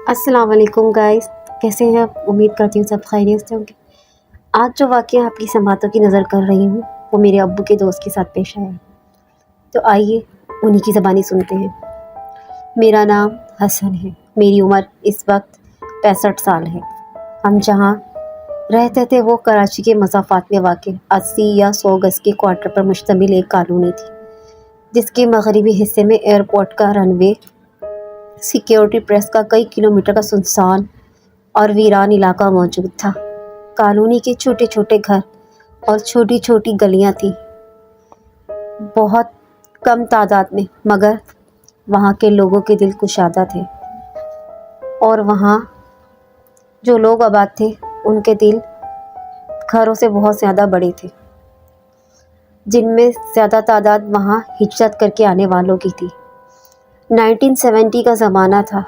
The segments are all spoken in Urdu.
السلام علیکم گائز، کیسے ہیں آپ؟ امید کرتی ہوں سب خیریت سے ہوں گے۔ آج جو واقعہ آپ کی سماعتوں کی نظر کر رہی ہوں وہ میرے ابو کے دوست کے ساتھ پیش آیا ہے، تو آئیے انہی کی زبانی سنتے ہیں۔ میرا نام حسن ہے، میری عمر اس وقت 65 سال ہے۔ ہم جہاں رہتے تھے وہ کراچی کے مسافات میں واقع 80 یا 100 گز کے کوارٹر پر مشتمل ایک کالونی تھی، جس کے مغربی حصے میں ایئرپورٹ کا رن وے، سیکیورٹی پریس کا کئی کلومیٹر کا سنسان اور ویران علاقہ موجود تھا۔ کالونی کے چھوٹے چھوٹے گھر اور چھوٹی چھوٹی گلیاں تھیں، بہت کم تعداد میں، مگر وہاں کے لوگوں کے دل کشادہ تھے، اور وہاں جو لوگ آباد تھے ان کے دل گھروں سے بہت زیادہ بڑے تھے، جن میں زیادہ تعداد وہاں ہجرت کر کے آنے والوں کی تھی۔ 1970 کا زمانہ تھا،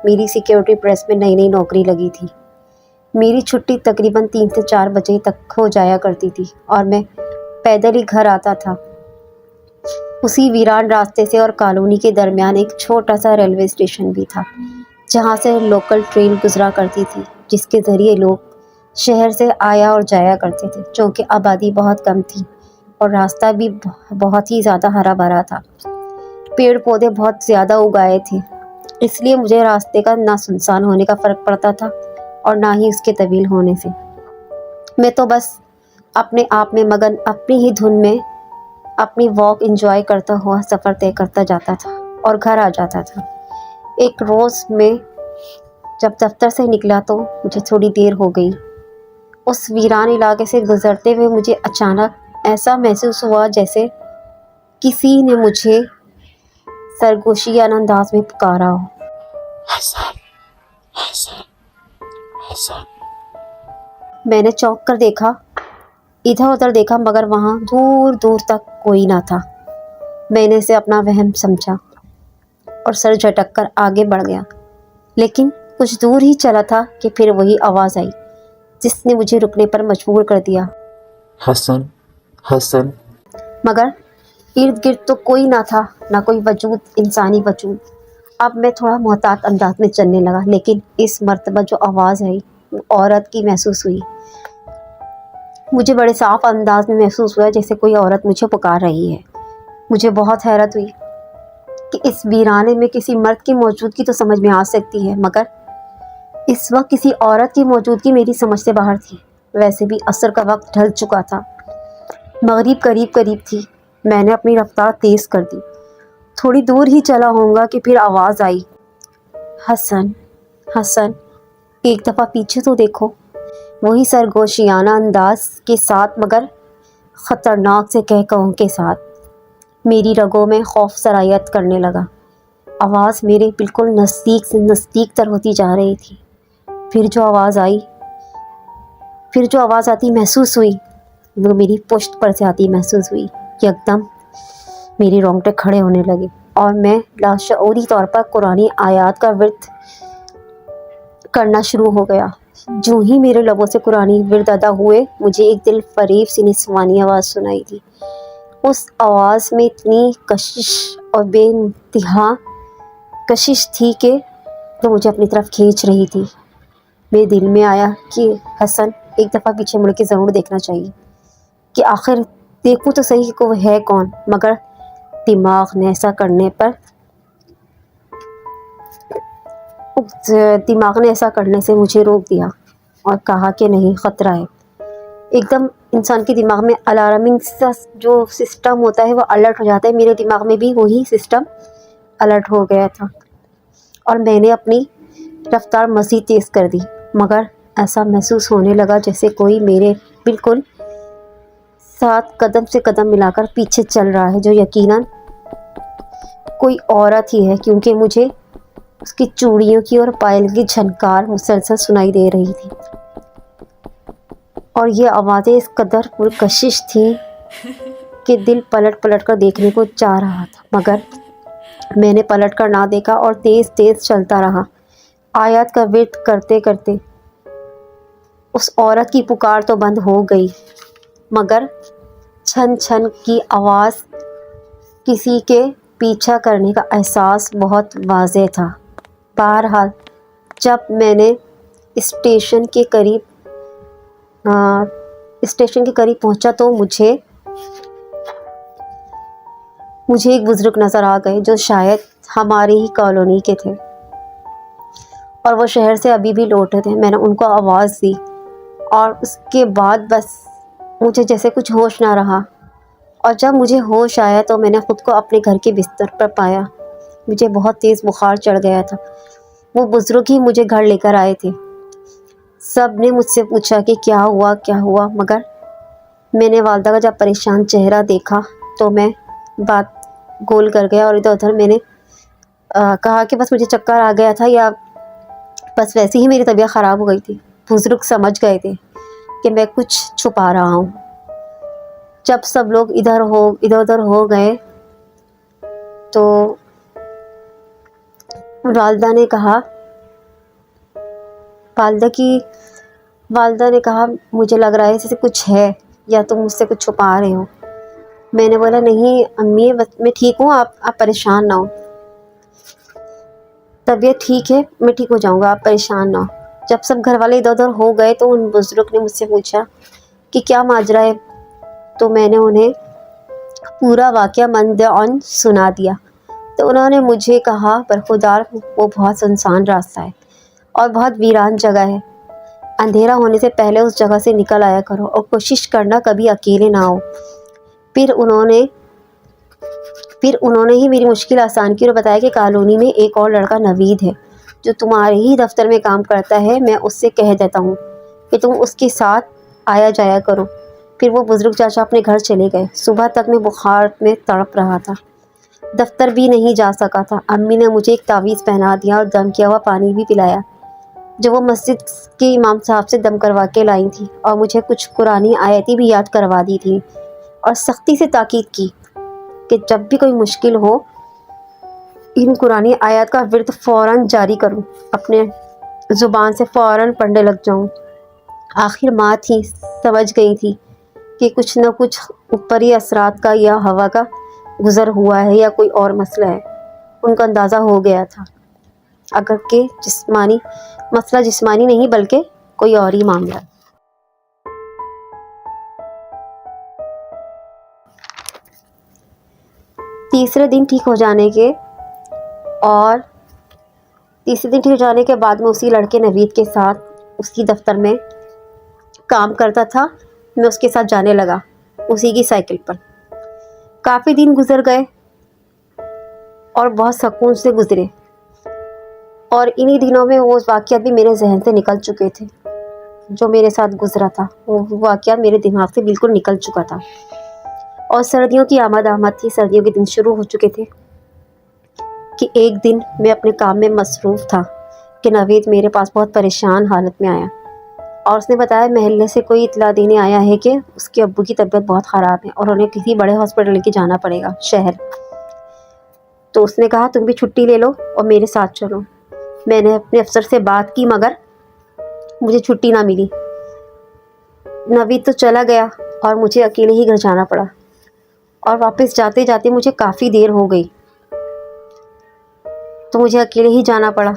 میری سیکیورٹی پریس میں نئی نئی نوکری لگی تھی۔ میری چھٹی تقریباً 3 سے 4 بجے تک ہو جایا کرتی تھی اور میں پیدل ہی گھر آتا تھا۔ اسی ویران راستے سے اور کالونی کے درمیان ایک چھوٹا سا ریلوے اسٹیشن بھی تھا، جہاں سے لوکل ٹرین گزرا کرتی تھی، جس کے ذریعے لوگ شہر سے آیا اور جایا کرتے تھے۔ چونکہ آبادی بہت کم تھی اور راستہ بھی بہت ہی زیادہ ہرا بھرا تھا، پیڑ پودے بہت زیادہ اگائے تھے، اس لیے مجھے راستے کا نہ سنسان ہونے کا فرق پڑتا تھا اور نہ ہی اس کے طویل ہونے سے۔ میں تو بس اپنے آپ میں مگن، اپنی ہی دھن میں اپنی واک انجوائے کرتا ہوا سفر طے کرتا جاتا تھا اور گھر آ جاتا تھا۔ ایک روز میں جب دفتر سے نکلا تو مجھے تھوڑی دیر ہو گئی۔ اس ویران علاقے سے گزرتے ہوئے مجھے اچانک ایسا محسوس ہوا جیسے کسی نے مجھے سرگوشیانہ انداز میں پکارا ہو، حسن، حسن، حسن۔ میں نے چونک کر دیکھا، ادھر ادھر دیکھا، مگر وہاں دور دور تک کوئی نہ تھا۔ میں نے اسے اپنا وہم سمجھا اور سر جھٹک کر آگے بڑھ گیا، لیکن کچھ دور ہی چلا تھا کہ پھر وہی آواز آئی جس نے مجھے رکنے پر مجبور کر دیا، حسن، حسن۔ مگر ارد گرد تو کوئی نہ تھا، نہ کوئی وجود، انسانی وجود۔ اب میں تھوڑا محتاط انداز میں چلنے لگا، لیکن اس مرتبہ جو آواز آئی وہ عورت کی محسوس ہوئی۔ مجھے بڑے صاف انداز میں محسوس ہوا جیسے کوئی عورت مجھے پکار رہی ہے۔ مجھے بہت حیرت ہوئی کہ اس ویرانے میں کسی مرد کی موجودگی تو سمجھ میں آ سکتی ہے، مگر اس وقت کسی عورت کی موجودگی میری سمجھ سے باہر تھی۔ ویسے بھی عصر کا وقت ڈھل چکا تھا، مغرب قریب قریب تھی۔ میں نے اپنی رفتار تیز کر دی، تھوڑی دور ہی چلا ہوں گا کہ پھر آواز آئی، حسن، حسن، ایک دفعہ پیچھے تو دیکھو۔ وہی سرگوشیانہ انداز کے ساتھ مگر خطرناک سے کہکہوں کے ساتھ میری رگوں میں خوف سرایت کرنے لگا۔ آواز میرے بالکل نزدیک سے نزدیک تر ہوتی جا رہی تھی۔ پھر جو آواز آتی محسوس ہوئی وہ میری پشت پر سے آتی محسوس ہوئی۔ یکدم میرے رونگٹے کھڑے ہونے لگے اور میں لاشعوری طور پر قرآنی آیات کا ورد کرنا شروع ہو گیا۔ جو ہی میرے لبوں سے قرآنی ورد ادا ہوئے، مجھے ایک دل فریب سی نسوانی آواز سنائی دی۔ اس آواز میں اتنی کشش اور بے انتہا کشش تھی کہ وہ مجھے اپنی طرف کھینچ رہی تھی۔ میرے دل میں آیا کہ حسن، ایک دفعہ پیچھے مڑ کے ضرور دیکھنا چاہیے کہ آخر دیکھوں تو صحیح کہ وہ ہے کون، مگر دماغ نے ایسا کرنے سے مجھے روک دیا اور کہا کہ نہیں، خطرہ ہے۔ ایک دم انسان کے دماغ میں الارمنگ سا جو سسٹم ہوتا ہے وہ الرٹ ہو جاتا ہے۔ میرے دماغ میں بھی وہی سسٹم الرٹ ہو گیا تھا اور میں نے اپنی رفتار مزید تیز کر دی، مگر ایسا محسوس ہونے لگا جیسے کوئی میرے بالکل ساتھ قدم سے قدم ملا کر پیچھے چل رہا ہے، جو یقیناً کوئی عورت ہی ہے، کیونکہ مجھے اس کی چوڑیوں کی اور پائل کی جھنکار مسلسل سنائی دے رہی تھی، اور یہ آوازیں اس قدر پرکشش تھیں کہ دل پلٹ پلٹ کر دیکھنے کو چاہ رہا تھا، مگر میں نے پلٹ کر نہ دیکھا اور تیز تیز چلتا رہا، آیات کا ورد کرتے کرتے۔ اس عورت کی پکار تو بند ہو گئی، مگر چھن چھن کی آواز، کسی کے پیچھا کرنے کا احساس بہت واضح تھا۔ بہرحال جب میں نے اسٹیشن کے قریب پہنچا تو مجھے ایک بزرگ نظر آ گئے جو شاید ہماری ہی کالونی کے تھے اور وہ شہر سے ابھی بھی لوٹے تھے۔ میں نے ان کو آواز دی اور اس کے بعد بس مجھے جیسے کچھ ہوش نہ رہا، اور جب مجھے ہوش آیا تو میں نے خود کو اپنے گھر کے بستر پر پایا۔ مجھے بہت تیز بخار چڑھ گیا تھا۔ وہ بزرگ ہی مجھے گھر لے کر آئے تھے۔ سب نے مجھ سے پوچھا کہ کیا ہوا، مگر میں نے والدہ کا جب پریشان چہرہ دیکھا تو میں بات گول کر گیا اور ادھر ادھر میں نے کہا کہ بس مجھے چکر آ گیا تھا، یا بس ویسے ہی میری طبیعت خراب ہو گئی تھی۔ بزرگ سمجھ گئے تھے کہ میں کچھ چھپا رہا ہوں۔ جب سب لوگ ادھر ادھر ہو گئے تو والدہ نے کہا مجھے لگ رہا ہے جیسے کچھ ہے یا تم مجھ سے کچھ چھپا رہے ہو۔ میں نے بولا نہیں امی، بس میں ٹھیک ہوں، آپ پریشان نہ ہو، طبیعت ٹھیک ہے، میں ٹھیک ہو جاؤں گا، آپ پریشان نہ ہو۔ جب سب گھر والے ادھر ادھر ہو گئے تو ان بزرگ نے مجھ سے پوچھا کہ کیا ماجرا ہے، تو میں نے انہیں پورا واقعہ من سنا دیا۔ تو انہوں نے مجھے کہا برخودار وہ بہت سنسان راستہ ہے اور بہت ویران جگہ ہے، اندھیرا ہونے سے پہلے اس جگہ سے نکل آیا کرو اور کوشش کرنا کبھی اکیلے نہ ہو۔ پھر انہوں نے ہی میری مشکل آسان کی اور بتایا کہ کالونی میں ایک اور لڑکا نوید ہے جو تمہارے ہی دفتر میں کام کرتا ہے، میں اس سے کہہ دیتا ہوں کہ تم اس کے ساتھ آیا جایا کرو۔ پھر وہ بزرگ چاچا اپنے گھر چلے گئے۔ صبح تک میں بخار میں تڑپ رہا تھا، دفتر بھی نہیں جا سکا تھا۔ امی نے مجھے ایک تعویذ پہنا دیا اور دم کیا ہوا پانی بھی پلایا جو وہ مسجد کے امام صاحب سے دم کروا کے لائی تھی، اور مجھے کچھ قرآنی آیتیں بھی یاد کروا دی تھی اور سختی سے تاکید کی کہ جب بھی کوئی مشکل ہو ان قرآنی آیات کا ورد فوراً جاری کروں، اپنے زبان سے فوراً پڑھنے لگ جاؤں۔ آخر ماں تھی، سمجھ گئی تھی کہ کچھ نہ کچھ اوپری اثرات کا یا ہوا کا گزر ہوا ہے یا کوئی اور مسئلہ ہے۔ ان کو اندازہ ہو گیا تھا، اگر کہ مسئلہ جسمانی نہیں بلکہ کوئی اور ہی معاملہ۔ تیسرے دن ٹھیک ہو جانے کے بعد میں اسی لڑکے نوید کے ساتھ اس کی دفتر میں کام کرتا تھا۔ میں اس کے ساتھ جانے لگا، اسی کی سائیکل پر۔ کافی دن گزر گئے اور بہت سکون سے گزرے، اور انہی دنوں میں وہ واقعات بھی میرے ذہن سے نکل چکے تھے جو میرے ساتھ گزرا تھا۔ وہ واقعہ میرے دماغ سے بالکل نکل چکا تھا، اور سردیوں کی آمد تھی۔ سردیوں کے دن شروع ہو چکے تھے کہ ایک دن میں اپنے کام میں مصروف تھا کہ نوید میرے پاس بہت پریشان حالت میں آیا، اور اس نے بتایا محلے سے کوئی اطلاع دینے آیا ہے کہ اس کے ابو کی طبیعت بہت خراب ہے اور انہیں کسی بڑے ہاسپٹل لے کے جانا پڑے گا شہر۔ تو اس نے کہا تم بھی چھٹی لے لو اور میرے ساتھ چلو۔ میں نے اپنے افسر سے بات کی مگر مجھے چھٹی نہ ملی۔ نوید تو چلا گیا اور مجھے اکیلے ہی گھر جانا پڑا، اور واپس جاتے جاتے مجھے کافی دیر ہو گئی تو مجھے اکیلے ہی جانا پڑا۔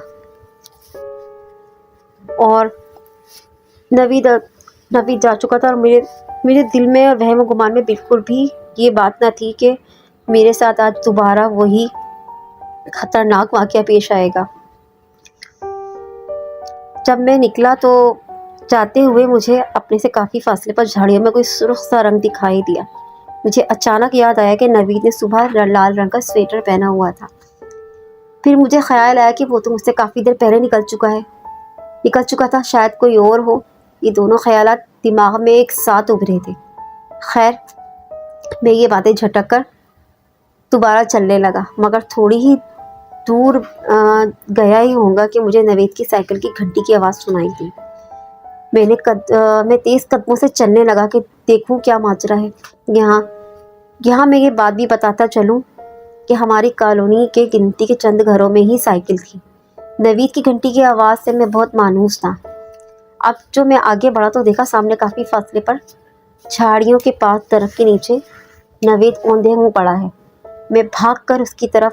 اور نوید جا چکا تھا، اور میرے دل میں اور وہم و گمان میں بالکل بھی یہ بات نہ تھی کہ میرے ساتھ آج دوبارہ وہی خطرناک واقعہ پیش آئے گا۔ جب میں نکلا تو جاتے ہوئے مجھے اپنے سے کافی فاصلے پر جھاڑیوں میں کوئی سرخ سا رنگ دکھائی دیا۔ مجھے اچانک یاد آیا کہ نوید نے صبح لال رنگ کا سویٹر پہنا ہوا تھا۔ پھر مجھے خیال آیا کہ وہ تو مجھ سے کافی دیر پہلے نکل چکا تھا، شاید کوئی اور ہو۔ یہ دونوں خیالات دماغ میں ایک ساتھ ابھرے تھے۔ خیر، میں یہ باتیں جھٹک کر دوبارہ چلنے لگا، مگر تھوڑی ہی دور گیا ہی ہوں گا کہ مجھے نوید کی سائیکل کی گھنٹی کی آواز سنائی دی۔ میں تیز قدموں سے چلنے لگا کہ دیکھوں کیا ماجرا ہے۔ یہاں میں یہ بات بھی بتاتا چلوں کہ ہماری کالونی کے گنتی کے چند گھروں میں ہی سائیکل تھی۔ نوید کی گھنٹی کی آواز سے میں بہت مانوس تھا۔ اب جو میں آگے بڑھا تو دیکھا سامنے کافی فاصلے پر جھاڑیوں کے پاس درخت کے نیچے نوید اوندھے منہ پڑا ہے۔ میں بھاگ کر اس کی طرف